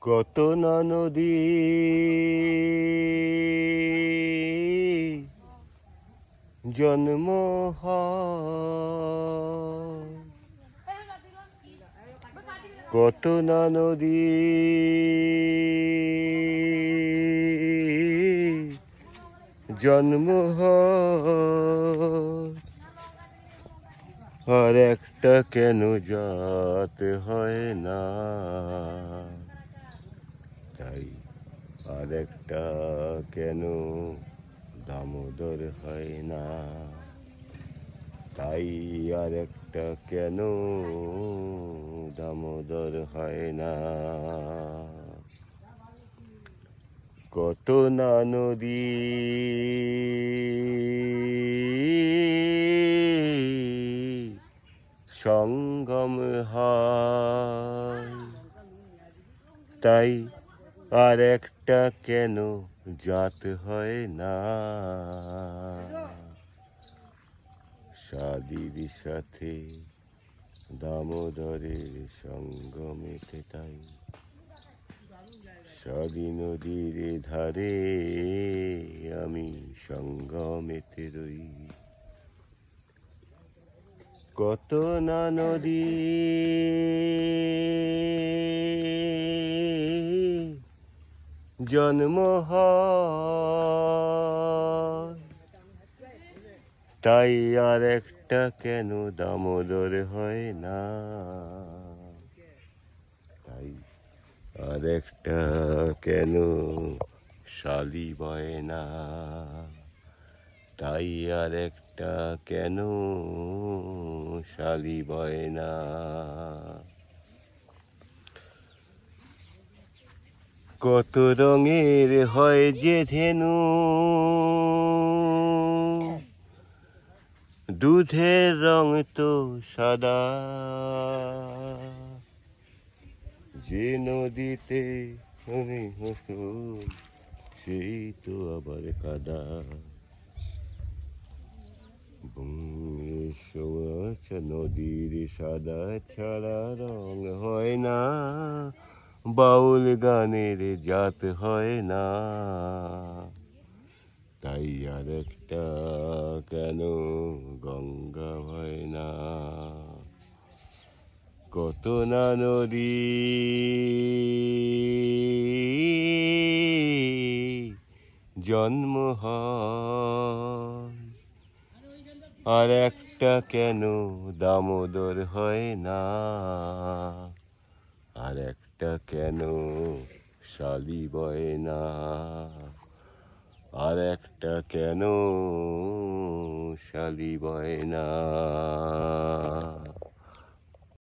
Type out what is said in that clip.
কত না নদী জন্ম হয়, কত না নদী জন্ম হয়, আর একটা কেন জাত হয় না, তাই আর একটা কেন দামোদর হয় না, তাই আর একটা কেন দামোদর হয় না। কত না নদী সঙ্গম হয়, তাই আর একটা কেন জাত হয় না, সাদির সাথে দামোদরের সঙ্গমেতে, তাই সাদি নদীর ধারে আমি সঙ্গমেতে রই। কত না নদী জন্ম হয়, তাই আর একটা কেন দামোদর হয় না, তাই আর একটা কেন শালি বয় না, তাই আর একটা কেন শালি বয় না। কত রঙের হয় যে ধেনু, দুধের রং তো সাদা, যে নদীতে সেই তো আবার কাদা। নদীর সাদা ছাড়া রং হয় না, বাউল গানের জাত হয় না, তাই আর একটা কেন গঙ্গা হয় না। কত না নদী জন্ম হয়, আর একটা কেন দামোদর হয় না, আর একটা কেন শালি বয় না, আর একটা কেন শালি বয় না।